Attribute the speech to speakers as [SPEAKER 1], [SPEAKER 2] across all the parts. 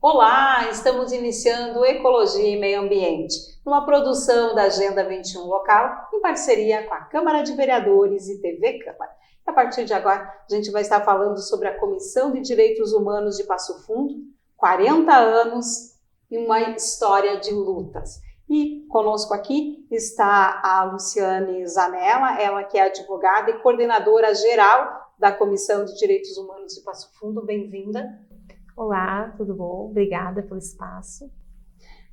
[SPEAKER 1] Olá, estamos iniciando Ecologia e Meio Ambiente, numa produção da Agenda 21 Local, em parceria com a Câmara de Vereadores e TV Câmara. A partir de agora, a gente vai estar falando sobre a Comissão de Direitos Humanos de Passo Fundo, 40 anos e uma história de lutas. E conosco aqui está a Luciane Zanella, ela que é advogada e coordenadora geral da Comissão de Direitos Humanos de Passo Fundo. Bem-vinda.
[SPEAKER 2] Olá, tudo bom? Obrigada pelo espaço.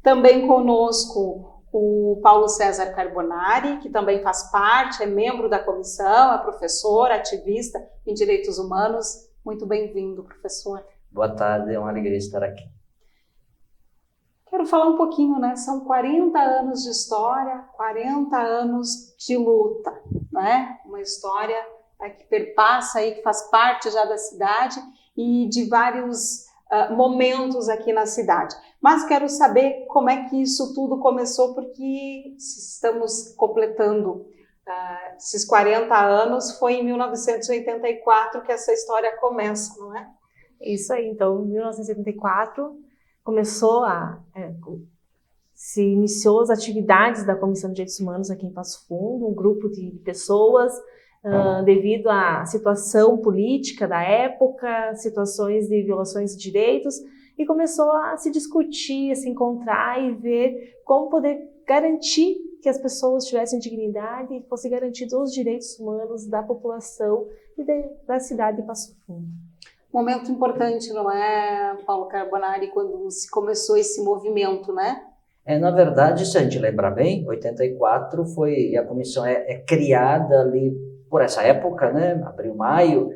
[SPEAKER 1] Também conosco o Paulo César Carbonari, que também faz parte, é membro da comissão, é professor, ativista em direitos humanos. Muito bem-vindo, professor.
[SPEAKER 3] Boa tarde, é uma alegria estar aqui.
[SPEAKER 1] Quero falar um pouquinho, né? São 40 anos de história, 40 anos de luta, né? Uma história que perpassa aí, que faz parte já da cidade e de vários momentos aqui na cidade. Mas quero saber como é que isso tudo começou, porque estamos completando esses 40 anos, foi em 1984 que essa história começa, não é?
[SPEAKER 2] Isso aí, então, em 1984 se iniciou as atividades da Comissão de Direitos Humanos aqui em Passo Fundo, um grupo de pessoas, devido à situação política da época, situações de violações de direitos, e começou a se discutir, a se encontrar e ver como poder garantir que as pessoas tivessem dignidade e fossem garantidos os direitos humanos da população e da cidade de Passo Fundo.
[SPEAKER 1] Momento importante, não é, Paulo Carbonari, quando se começou esse movimento, né?
[SPEAKER 3] Na verdade, se a gente lembrar bem, 84 foi, a comissão é criada ali por essa época, né, abril, maio,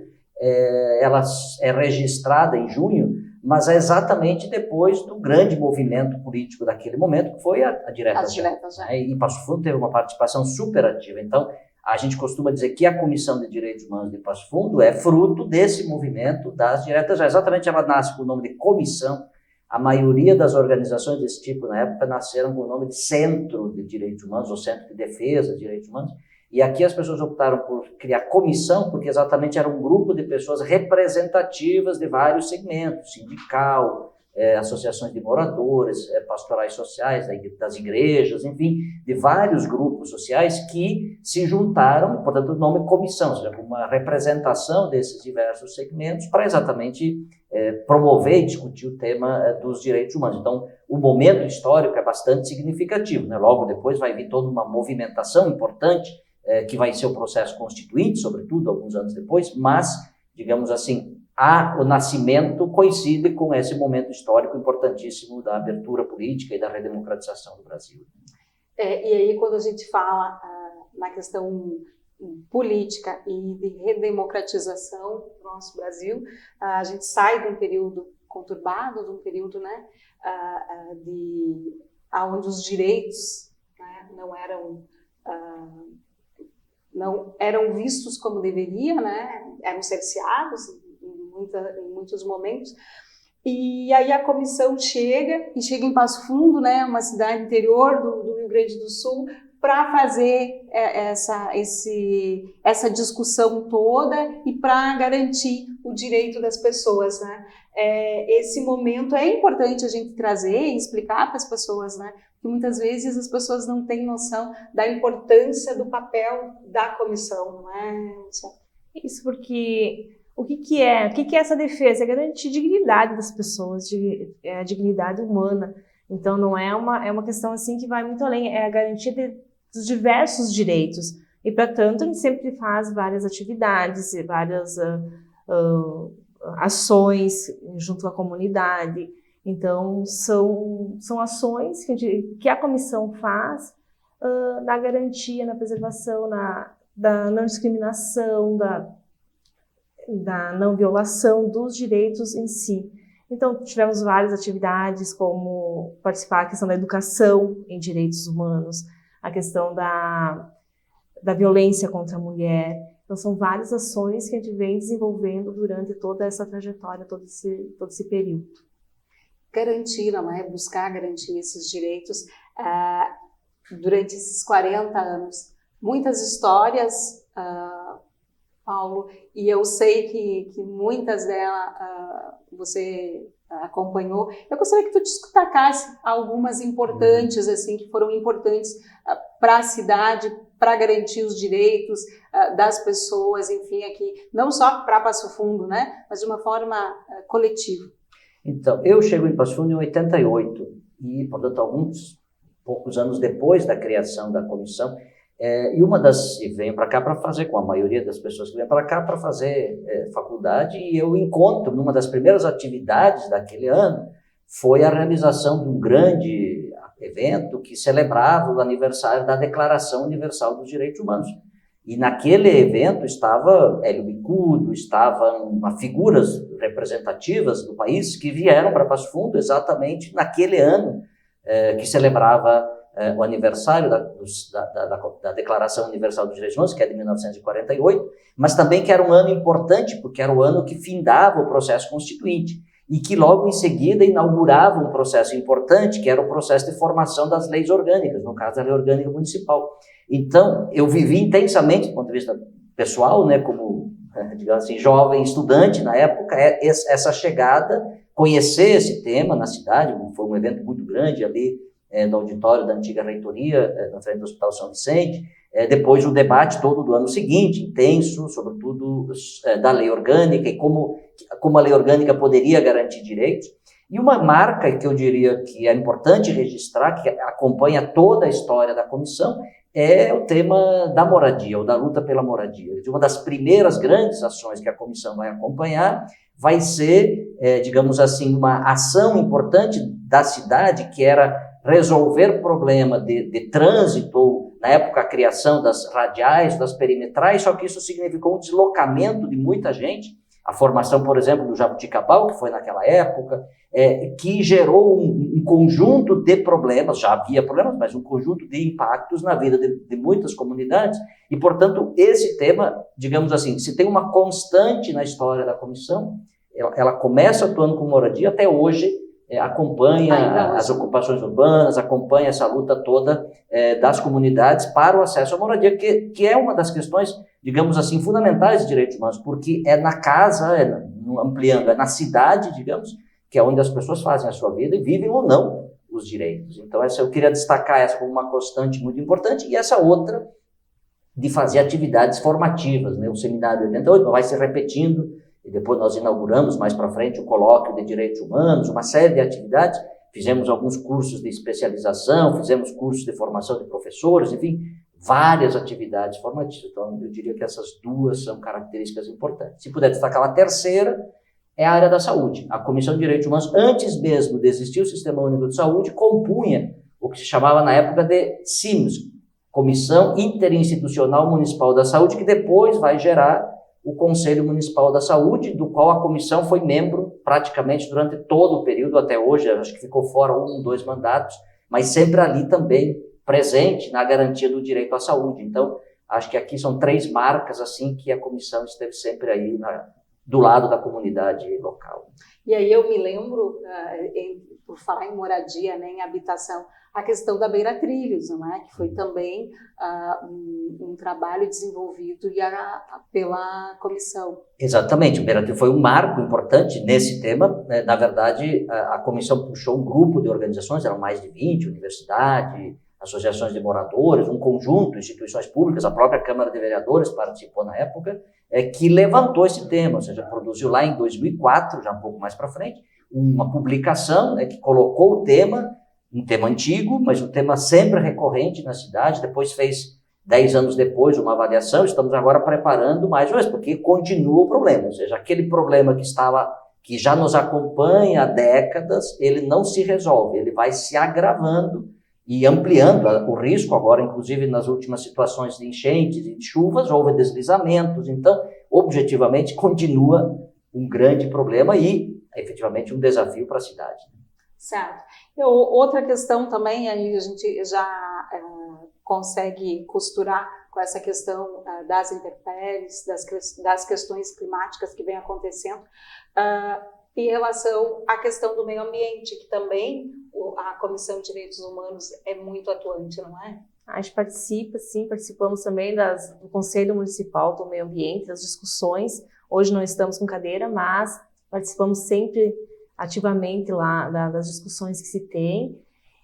[SPEAKER 3] ela é registrada em junho, mas é exatamente depois do grande movimento político daquele momento, que foi a Diretas Já. E Passo Fundo teve uma participação super ativa. Então, a gente costuma dizer que a Comissão de Direitos Humanos de Passo Fundo é fruto desse movimento das Diretas Já. Exatamente, ela nasce com o nome de comissão. A maioria das organizações desse tipo, na época, nasceram com o nome de Centro de Direitos Humanos, ou Centro de Defesa de Direitos Humanos. E aqui as pessoas optaram por criar comissão, porque exatamente era um grupo de pessoas representativas de vários segmentos, sindical, associações de moradores, pastorais sociais, das igrejas, enfim, de vários grupos sociais que se juntaram, portanto, o nome comissão, ou seja, uma representação desses diversos segmentos para exatamente promover e discutir o tema dos direitos humanos. Então, o momento histórico é bastante significativo, né? Logo depois vai vir toda uma movimentação importante, que vai ser o processo constituinte, sobretudo, alguns anos depois, mas, digamos assim, o nascimento coincide com esse momento histórico importantíssimo da abertura política e da redemocratização do Brasil.
[SPEAKER 1] E aí, quando a gente fala na questão política e de redemocratização do nosso Brasil, a gente sai de um período conturbado, de um período, né, onde os direitos, né, não eram vistos como deveria, né? Eram cerceados em muitos momentos. E aí a comissão chega em Passo Fundo, né, uma cidade interior do Rio Grande do Sul, para fazer essa discussão toda e para garantir o direito das pessoas, né? Esse momento é importante a gente trazer e explicar para as pessoas, né? Que muitas vezes as pessoas não têm noção da importância do papel da comissão, não é, Luciana?
[SPEAKER 2] Isso, porque o que é essa defesa? É garantir a dignidade das pessoas, a dignidade humana. Então não é uma questão assim que vai muito além, é a garantia dos diversos direitos. E, para tanto, a gente sempre faz várias atividades, várias ações junto à comunidade. Então, são ações que a comissão faz na garantia, na preservação, da não discriminação, da não violação dos direitos em si. Então, tivemos várias atividades, como participar da questão da educação em direitos humanos, a questão da violência contra a mulher. Então, são várias ações que a gente vem desenvolvendo durante toda essa trajetória, todo esse período.
[SPEAKER 1] Garantir, não é? Buscar garantir esses direitos durante esses 40 anos. Muitas histórias Paulo, e eu sei que muitas delas você acompanhou. Eu gostaria que tu destacasse algumas importantes, assim, que foram importantes para a cidade, para garantir os direitos das pessoas, enfim, aqui, não só para Passo Fundo, né, mas de uma forma coletiva.
[SPEAKER 3] Então, eu chego em Passo Fundo em 88 e, portanto, alguns poucos anos depois da criação da comissão, e venho para cá para fazer, com a maioria das pessoas que vêm para cá para fazer faculdade, e eu encontro, numa das primeiras atividades daquele ano, foi a realização de um grande evento que celebrava o aniversário da Declaração Universal dos Direitos Humanos. E naquele evento estava Hélio Bicudo, estavam figuras representativas do país que vieram para Passo Fundo exatamente naquele ano que celebrava o aniversário da Declaração Universal dos Direitos Humanos, que é de 1948, mas também que era um ano importante, porque era o ano que findava o processo constituinte e que logo em seguida inaugurava um processo importante, que era o processo de formação das leis orgânicas, no caso a Lei Orgânica Municipal. Então, eu vivi intensamente, do ponto de vista pessoal, né, como, digamos assim, jovem estudante na época, essa chegada, conhecer esse tema na cidade, foi um evento muito grande ali, no auditório da antiga reitoria, na frente do Hospital São Vicente, depois o debate todo do ano seguinte, intenso, sobretudo da lei orgânica e como a lei orgânica poderia garantir direitos. E uma marca que eu diria que é importante registrar, que acompanha toda a história da comissão, é o tema da moradia, ou da luta pela moradia. Uma das primeiras grandes ações que a comissão vai acompanhar vai ser, digamos assim, uma ação importante da cidade, que era resolver problema de trânsito, ou, na época, a criação das radiais, das perimetrais, só que isso significou um deslocamento de muita gente, a formação, por exemplo, do Jabuticabal, que foi naquela época, que gerou um conjunto de problemas, já havia problemas, mas um conjunto de impactos na vida de muitas comunidades, e, portanto, esse tema, digamos assim, se tem uma constante na história da comissão, ela começa atuando com moradia, até hoje, acompanha as ocupações urbanas, acompanha essa luta toda das comunidades para o acesso à moradia, que é uma das questões, digamos assim, fundamentais de direitos humanos, porque é na casa, ampliando, é na cidade, digamos, que é onde as pessoas fazem a sua vida e vivem ou não os direitos. Então, eu queria destacar essa como uma constante muito importante, e essa outra de fazer atividades formativas, né? O seminário 88 vai se repetindo, e depois nós inauguramos mais para frente o colóquio de direitos humanos, uma série de atividades, fizemos alguns cursos de especialização, fizemos cursos de formação de professores, enfim, várias atividades formativas. Então, eu diria que essas duas são características importantes. Se puder destacar a terceira, é a área da saúde. A Comissão de Direitos Humanos, antes mesmo de existir o Sistema Único de Saúde, compunha o que se chamava na época de CIMS, Comissão Interinstitucional Municipal da Saúde, que depois vai gerar o Conselho Municipal da Saúde, do qual a comissão foi membro praticamente durante todo o período até hoje, acho que ficou fora 2 mandatos, mas sempre ali também presente na garantia do direito à saúde. Então, acho que aqui são 3 marcas assim que a comissão esteve sempre aí do lado da comunidade local.
[SPEAKER 1] E aí eu me lembro, por falar em moradia, né, em habitação, a questão da Beira Trilhos, não é? Que foi também um trabalho desenvolvido pela comissão.
[SPEAKER 3] Exatamente, o Beira Trilhos foi um marco importante nesse tema, né? Na verdade, a comissão puxou um grupo de organizações, eram mais de 20, universidade, associações de moradores, um conjunto, instituições públicas, a própria Câmara de Vereadores participou na época, que levantou esse tema, ou seja, produziu lá em 2004, já um pouco mais para frente, uma publicação, né, que colocou o tema, um tema antigo, mas um tema sempre recorrente na cidade. Depois fez, 10 anos depois, uma avaliação. Estamos agora preparando mais uma vez, porque continua o problema, ou seja, aquele problema que já nos acompanha há décadas, ele não se resolve, ele vai se agravando e ampliando o risco. Agora, inclusive, nas últimas situações de enchentes e de chuvas, houve deslizamentos. Então, objetivamente, continua um grande problema e, efetivamente, um desafio para a cidade.
[SPEAKER 1] Certo. Outra questão também, aí a gente já consegue costurar com essa questão das intempéries, das questões climáticas que vem acontecendo, em relação à questão do meio ambiente, que também a Comissão de Direitos Humanos é muito atuante, não é?
[SPEAKER 2] A gente participa, sim, participamos também do Conselho Municipal do Meio Ambiente, das discussões. Hoje não estamos com cadeira, mas participamos sempre ativamente lá das discussões que se tem.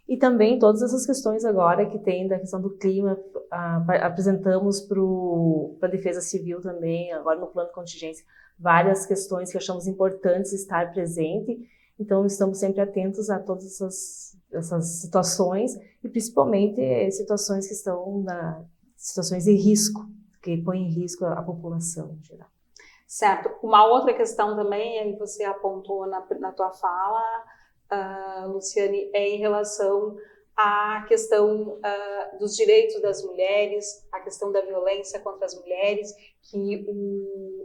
[SPEAKER 2] E também todas essas questões agora que tem da questão do clima, apresentamos para a Defesa Civil também, agora no plano de contingência, várias questões que achamos importantes estar presente. Então, estamos sempre atentos a todas essas situações, e principalmente situações que estão situações de risco, que põem em risco a população em geral.
[SPEAKER 1] Certo. Uma outra questão também, aí você apontou na tua fala, Luciane, é em relação à questão dos direitos das mulheres, a questão da violência contra as mulheres, que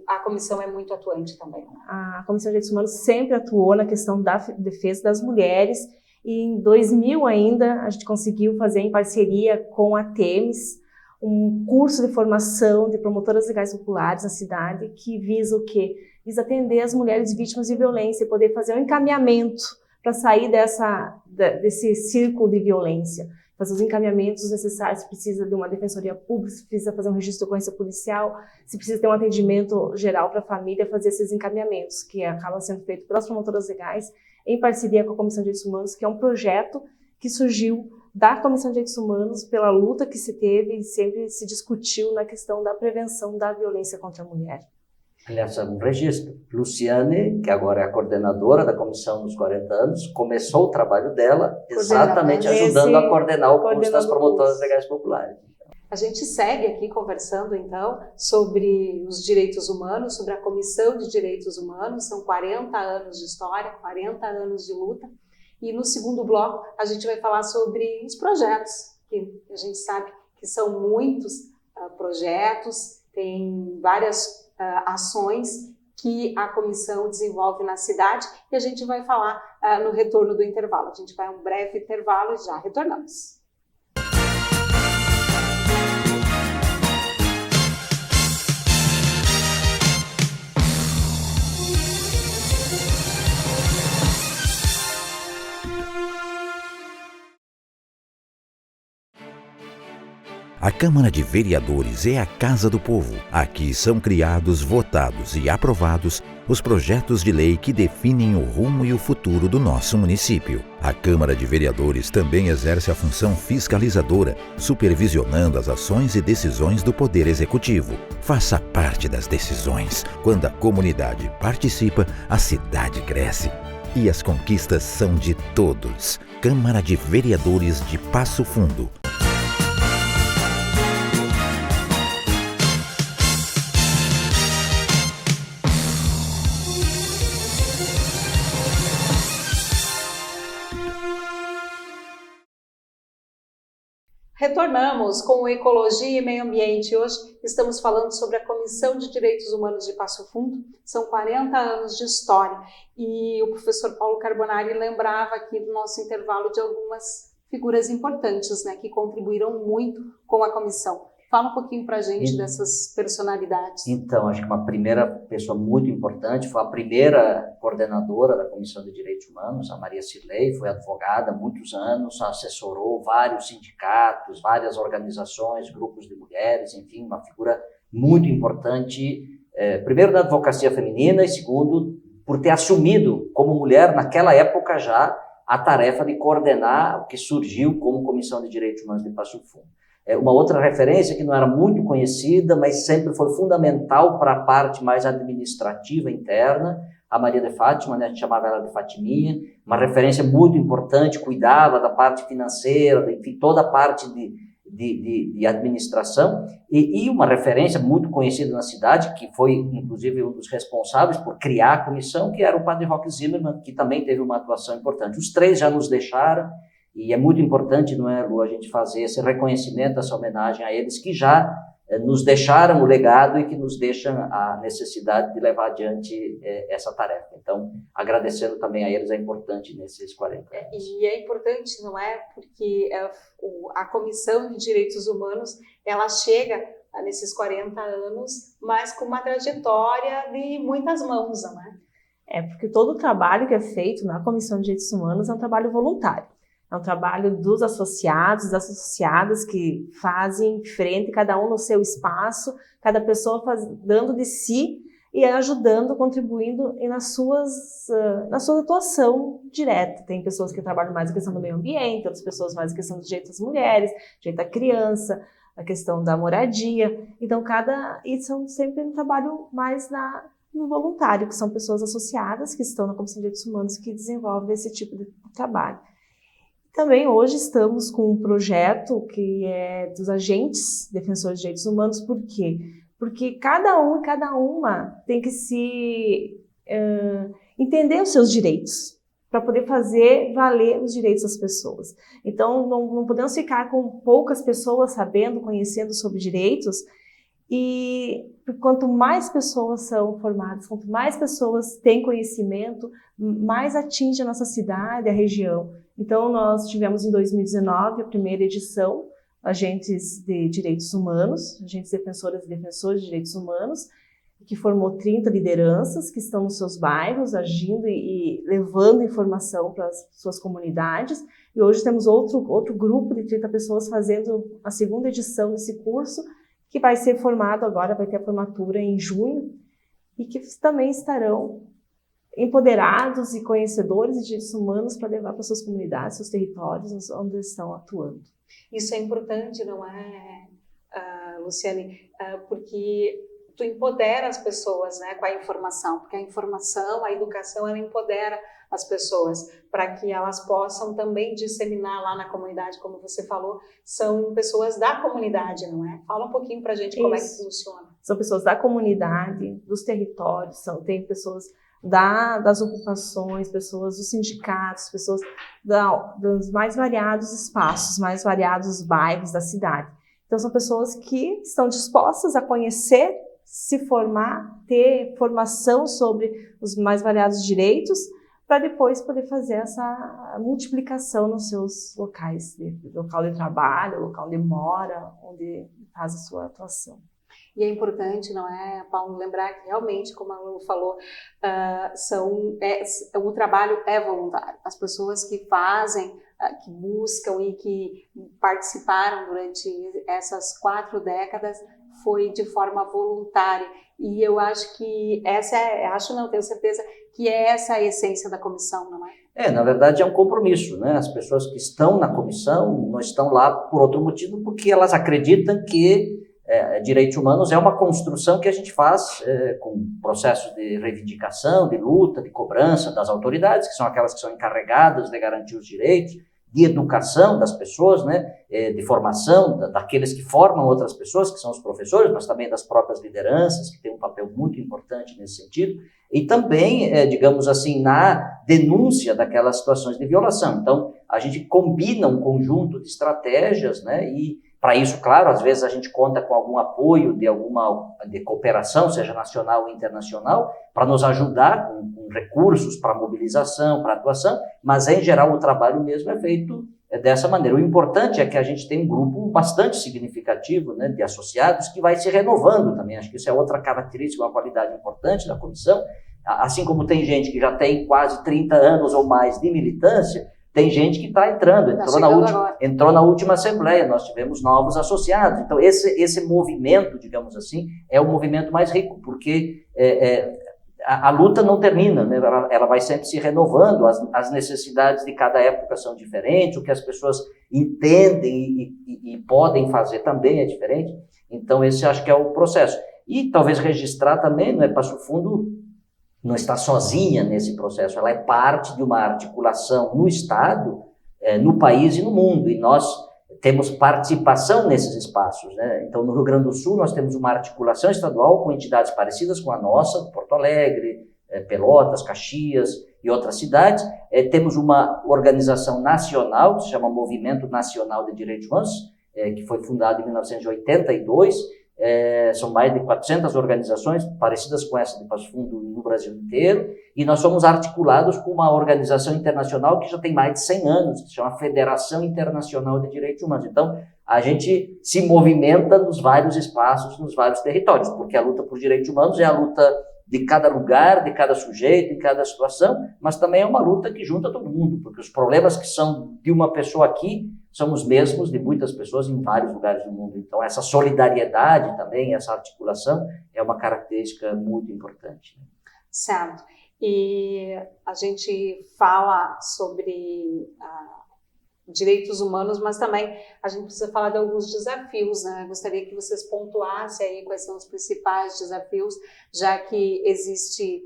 [SPEAKER 1] a comissão é muito atuante também.
[SPEAKER 2] A Comissão de Direitos Humanos sempre atuou na questão da defesa das mulheres, e em 2000 ainda a gente conseguiu fazer em parceria com a TEMES um curso de formação de promotoras legais populares na cidade, que visa o quê? Visa atender as mulheres vítimas de violência e poder fazer um encaminhamento para sair desse círculo de violência, fazer os encaminhamentos necessários. Se precisa de uma defensoria pública, se precisa fazer um registro de ocorrência policial, se precisa ter um atendimento geral para a família, fazer esses encaminhamentos, que acaba sendo feito pelas promotoras legais, em parceria com a Comissão de Direitos Humanos, que é um projeto que surgiu da Comissão de Direitos Humanos pela luta que se teve e sempre se discutiu na questão da prevenção da violência contra a mulher.
[SPEAKER 3] Aliás, um registro. Luciane, que agora é a coordenadora da comissão dos 40 anos, começou o trabalho dela exatamente ajudando a coordenar o curso das promotoras legais populares.
[SPEAKER 1] A gente segue aqui conversando, então, sobre os direitos humanos, sobre a Comissão de Direitos Humanos. São 40 anos de história, 40 anos de luta. E no segundo bloco, a gente vai falar sobre os projetos, que a gente sabe que são muitos projetos, tem várias ações que a comissão desenvolve na cidade, e a gente vai falar no retorno do intervalo. A gente vai a um breve intervalo e já retornamos.
[SPEAKER 4] A Câmara de Vereadores é a Casa do Povo. Aqui são criados, votados e aprovados os projetos de lei que definem o rumo e o futuro do nosso município. A Câmara de Vereadores também exerce a função fiscalizadora, supervisionando as ações e decisões do Poder Executivo. Faça parte das decisões. Quando a comunidade participa, a cidade cresce. E as conquistas são de todos. Câmara de Vereadores de Passo Fundo.
[SPEAKER 1] Retornamos com Ecologia e Meio Ambiente. Hoje estamos falando sobre a Comissão de Direitos Humanos de Passo Fundo. São 40 anos de história. E o professor Paulo Carbonari lembrava aqui no nosso intervalo de algumas figuras importantes, né, que contribuíram muito com a comissão. Fala um pouquinho para a gente dessas personalidades.
[SPEAKER 3] Então, acho que uma primeira pessoa muito importante foi a primeira coordenadora da Comissão de Direitos Humanos, a Maria Cirlei, foi advogada há muitos anos, assessorou vários sindicatos, várias organizações, grupos de mulheres, enfim, uma figura muito importante, primeiro da advocacia feminina e segundo, por ter assumido como mulher, naquela época já, a tarefa de coordenar o que surgiu como Comissão de Direitos Humanos de Passo Fundo. Uma outra referência que não era muito conhecida, mas sempre foi fundamental para a parte mais administrativa interna, a Maria de Fátima, né? A gente chamava ela de Fatiminha, uma referência muito importante, cuidava da parte financeira, enfim, toda a parte de administração, e uma referência muito conhecida na cidade, que foi inclusive um dos responsáveis por criar a comissão, que era o padre Roque Zimmermann, que também teve uma atuação importante. Os três já nos deixaram, e é muito importante, não é, Lu, a gente fazer esse reconhecimento, essa homenagem a eles que já nos deixaram o legado e que nos deixam a necessidade de levar adiante essa tarefa. Então, agradecendo também a eles, é importante nesses 40 anos.
[SPEAKER 1] E é importante, não é? Porque a Comissão de Direitos Humanos, ela chega nesses 40 anos, mas com uma trajetória de muitas mãos, não é?
[SPEAKER 2] Porque todo o trabalho que é feito na Comissão de Direitos Humanos é um trabalho voluntário. É um trabalho dos associados, das associadas que fazem frente, cada um no seu espaço, cada pessoa dando de si e ajudando, contribuindo na sua atuação direta. Tem pessoas que trabalham mais a questão do meio ambiente, outras pessoas mais a questão do direito das mulheres, direito da criança, a questão da moradia. Então, isso é sempre um trabalho mais no voluntário, que são pessoas associadas que estão na Comissão de Direitos Humanos que desenvolvem esse tipo de trabalho. Também hoje estamos com um projeto que é dos agentes defensores de direitos humanos. Por quê? Porque cada um e cada uma tem que entender os seus direitos para poder fazer valer os direitos das pessoas. Então, não podemos ficar com poucas pessoas sabendo, conhecendo sobre direitos, e quanto mais pessoas são formadas, quanto mais pessoas têm conhecimento, mais atinge a nossa cidade, a região. Então, nós tivemos em 2019 a primeira edição, Agentes de Direitos Humanos, Agentes Defensoras e Defensores de Direitos Humanos, que formou 30 lideranças que estão nos seus bairros, agindo e levando informação para as suas comunidades. E hoje temos outro grupo de 30 pessoas fazendo a segunda edição desse curso, que vai ser formado agora, vai ter a formatura em junho, e que também estarão empoderados e conhecedores de direitos humanos para levar para suas comunidades, seus territórios, onde estão atuando.
[SPEAKER 1] Isso é importante, não é, Luciane? Porque tu empodera as pessoas, né, com a informação, porque a informação, a educação, ela empodera as pessoas para que elas possam também disseminar lá na comunidade, como você falou, são pessoas da comunidade, não é? Fala um pouquinho para a gente como é que funciona. São pessoas da comunidade, dos territórios, tem pessoas das ocupações, pessoas dos sindicatos, pessoas dos mais variados espaços, mais variados bairros da cidade. Então são pessoas que estão dispostas a conhecer, se formar, ter formação sobre os mais variados direitos, para depois poder fazer essa multiplicação nos seus locais, local de trabalho, local de mora, onde faz a sua atuação. E é importante, não é, Paulo, lembrar que realmente, como a Lu falou, o trabalho é voluntário. As pessoas que fazem, que buscam e que participaram durante essas 4 décadas foi de forma voluntária. E eu acho que tenho certeza que é essa a essência da comissão, não é?
[SPEAKER 3] Na verdade é um compromisso, né? As pessoas que estão na comissão não estão lá por outro motivo, porque elas acreditam que direitos humanos é uma construção que a gente faz com processos de reivindicação, de luta, de cobrança das autoridades, que são aquelas que são encarregadas de garantir os direitos, de educação das pessoas, né, de formação daqueles que formam outras pessoas, que são os professores, mas também das próprias lideranças, que têm um papel muito importante nesse sentido, e também, digamos assim, na denúncia daquelas situações de violação. Então, a gente combina um conjunto de estratégias, né, e para isso, claro, às vezes a gente conta com algum apoio de cooperação, seja nacional ou internacional, para nos ajudar com recursos para mobilização, para atuação, mas em geral o trabalho mesmo é feito dessa maneira. O importante é que a gente tem um grupo bastante significativo, né, de associados que vai se renovando também. Acho que isso é outra característica, uma qualidade importante da comissão. Assim como tem gente que já tem quase 30 anos ou mais de militância, tem gente que está entrou na última assembleia, nós tivemos novos associados. Então, esse movimento, digamos assim, é o movimento mais rico, porque a luta não termina, né? Ela vai sempre se renovando, as necessidades de cada época são diferentes, o que as pessoas entendem e podem fazer também é diferente. Então, esse acho que é o processo. E talvez registrar também, né, Passo Fundo não está sozinha nesse processo, ela é parte de uma articulação no Estado, no país e no mundo, e nós temos participação nesses espaços, né? Então, no Rio Grande do Sul, nós temos uma articulação estadual com entidades parecidas com a nossa, Porto Alegre, Pelotas, Caxias e outras cidades. Temos uma organização nacional, que se chama Movimento Nacional de Direitos Humanos, que foi fundado em 1982, são mais de 400 organizações parecidas com essa de Passo Fundo no Brasil inteiro, e nós somos articulados com uma organização internacional que já tem mais de 100 anos, que se chama Federação Internacional de Direitos Humanos. Então, a gente se movimenta nos vários espaços, nos vários territórios, porque a luta por direitos humanos é a luta de cada lugar, de cada sujeito, de cada situação, mas também é uma luta que junta todo mundo, porque os problemas que são de uma pessoa aqui são os mesmos de muitas pessoas em vários lugares do mundo. Então, essa solidariedade também, essa articulação, é uma característica muito importante.
[SPEAKER 1] Certo. E a gente fala sobre direitos humanos, mas também a gente precisa falar de alguns desafios, né? Gostaria que vocês pontuassem aí quais são os principais desafios, já que existe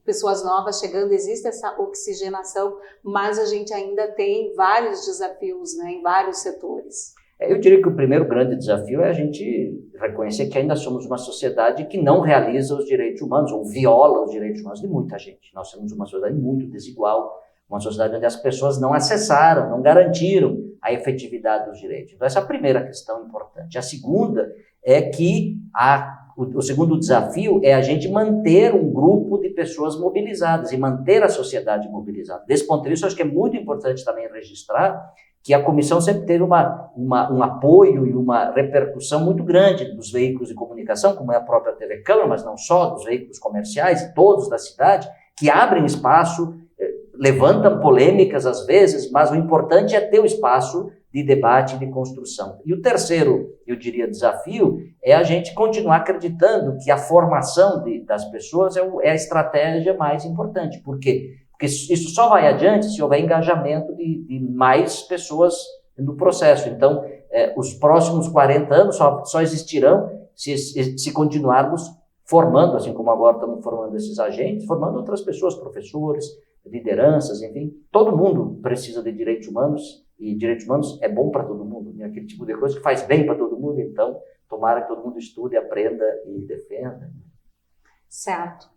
[SPEAKER 1] pessoas novas chegando, existe essa oxigenação, mas a gente ainda tem vários desafios, né, em vários setores.
[SPEAKER 3] Eu diria que o primeiro grande desafio é a gente reconhecer que ainda somos uma sociedade que não realiza os direitos humanos, ou viola os direitos humanos de muita gente. Nós somos uma sociedade muito desigual, uma sociedade onde as pessoas não acessaram, não garantiram a efetividade dos direitos. Então, essa é a primeira questão importante. A segunda é que o segundo desafio é a gente manter um grupo de pessoas mobilizadas e manter a sociedade mobilizada. Desse ponto de vista, eu acho que é muito importante também registrar que a comissão sempre teve um apoio e uma repercussão muito grande dos veículos de comunicação, como é a própria TV Câmara, mas não só, dos veículos comerciais, todos da cidade, que abrem espaço, levantam polêmicas às vezes, mas o importante é ter o espaço de debate e de construção. E o terceiro, eu diria, desafio é a gente continuar acreditando que a formação das pessoas é a estratégia mais importante. Por quê? Porque isso só vai adiante se houver engajamento de mais pessoas no processo. Então, os próximos 40 anos só existirão se continuarmos formando, assim como agora estamos formando esses agentes, formando outras pessoas, professores, lideranças, enfim. Todo mundo precisa de direitos humanos, e direitos humanos é bom para todo mundo, né? Aquele tipo de coisa que faz bem para todo mundo, então tomara que todo mundo estude, aprenda e defenda.
[SPEAKER 1] Certo.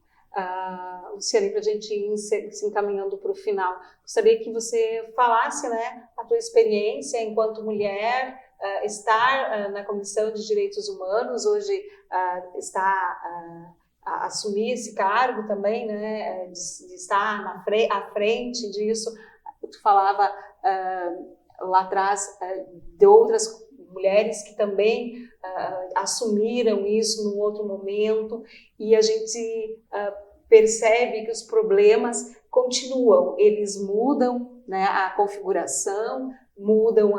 [SPEAKER 1] Luciane, para a gente ir se encaminhando para o final, gostaria que você falasse, né, a tua experiência enquanto mulher, estar na Comissão de Direitos Humanos, hoje a assumir esse cargo também, né, de estar à frente disso. Tu falava lá atrás de outras mulheres que também assumiram isso num outro momento, e a gente percebe que os problemas continuam, eles mudam, né, a configuração, mudam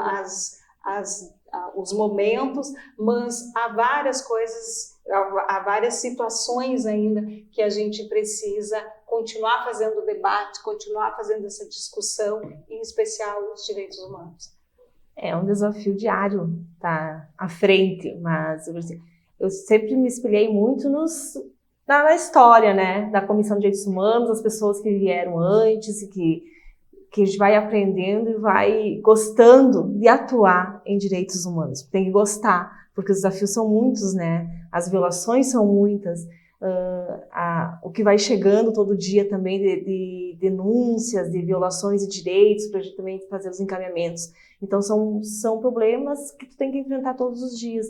[SPEAKER 1] os momentos, mas há várias coisas, há várias situações ainda que a gente precisa continuar fazendo debate, continuar fazendo essa discussão, em especial os direitos humanos.
[SPEAKER 2] É um desafio diário estar à frente, mas eu sempre me espelhei muito na história, né, da Comissão de Direitos Humanos, as pessoas que vieram antes e que a gente vai aprendendo e vai gostando de atuar em direitos humanos. Tem que gostar, porque os desafios são muitos, né? As violações são muitas, o que vai chegando todo dia também de denúncias, de violações de direitos, para a gente também fazer os encaminhamentos. Então, são problemas que tu tem que enfrentar todos os dias.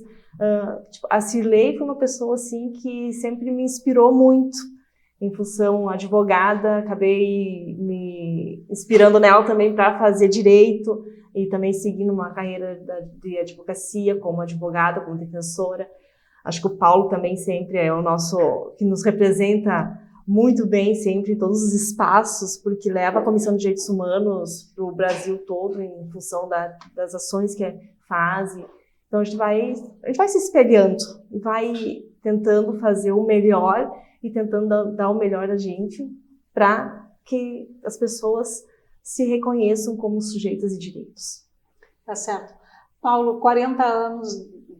[SPEAKER 2] A Cirlei foi uma pessoa assim, que sempre me inspirou muito, em função advogada, acabei me inspirando nela também para fazer direito e também seguindo uma carreira de advocacia como advogada, como defensora. Acho que o Paulo também sempre é o nosso, que nos representa muito bem sempre em todos os espaços, porque leva a Comissão de Direitos Humanos para o Brasil todo em função das ações que faz. Então a gente vai se espelhando, vai tentando fazer o melhor e tentando dar o melhor a gente para que as pessoas se reconheçam como sujeitas de direitos.
[SPEAKER 1] Tá certo. Paulo, 40 anos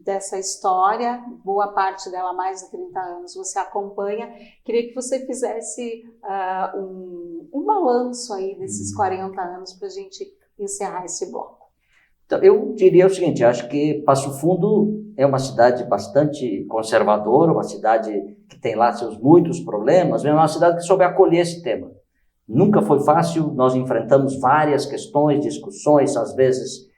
[SPEAKER 1] dessa história, boa parte dela mais de 30 anos, você acompanha. Queria que você fizesse um balanço aí desses 40 anos para a gente encerrar esse bloco.
[SPEAKER 3] Então, eu diria o seguinte, acho que Passo Fundo é uma cidade bastante conservadora, uma cidade que tem lá seus muitos problemas, mas é uma cidade que soube acolher esse tema. Nunca foi fácil, nós enfrentamos várias questões, discussões, às vezes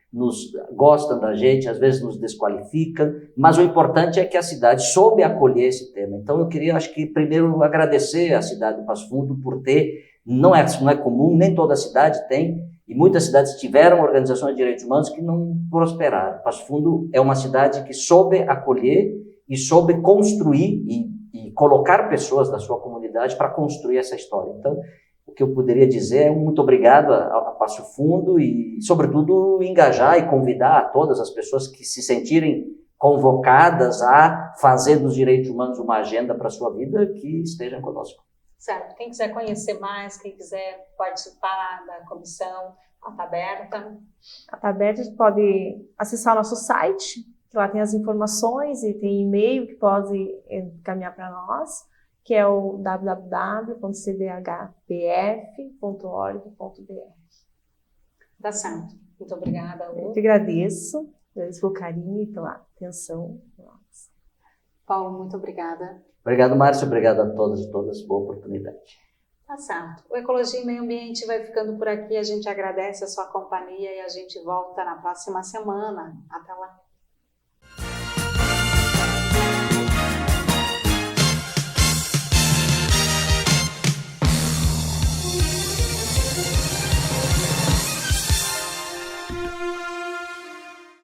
[SPEAKER 3] gostam da gente, às vezes nos desqualificam, mas o importante é que a cidade soube acolher esse tema. Então eu queria, acho que primeiro agradecer à cidade de Passo Fundo por ter, não é comum, nem toda cidade tem, e muitas cidades tiveram organizações de direitos humanos que não prosperaram. Passo Fundo é uma cidade que soube acolher e soube construir e colocar pessoas da sua comunidade para construir essa história. Então, o que eu poderia dizer é muito obrigado a Passo Fundo e, sobretudo, engajar e convidar todas as pessoas que se sentirem convocadas a fazer dos direitos humanos uma agenda para a sua vida, que estejam conosco.
[SPEAKER 1] Certo. Quem quiser conhecer mais, quem quiser participar da comissão, está aberta.
[SPEAKER 2] Está aberta, pode acessar o nosso site, que lá tem as informações e tem e-mail que pode encaminhar para nós, que é o www.cdhpf.org.br.
[SPEAKER 1] Tá certo. Muito obrigada,
[SPEAKER 2] Eu
[SPEAKER 1] Lu.
[SPEAKER 2] que agradeço pelo carinho e pela atenção.
[SPEAKER 1] Paulo, muito obrigada.
[SPEAKER 3] Obrigado, Márcio. Obrigado a todas e todas. Boa oportunidade.
[SPEAKER 1] Tá certo. O Ecologia e Meio Ambiente vai ficando por aqui. A gente agradece a sua companhia e a gente volta na próxima semana. Até lá.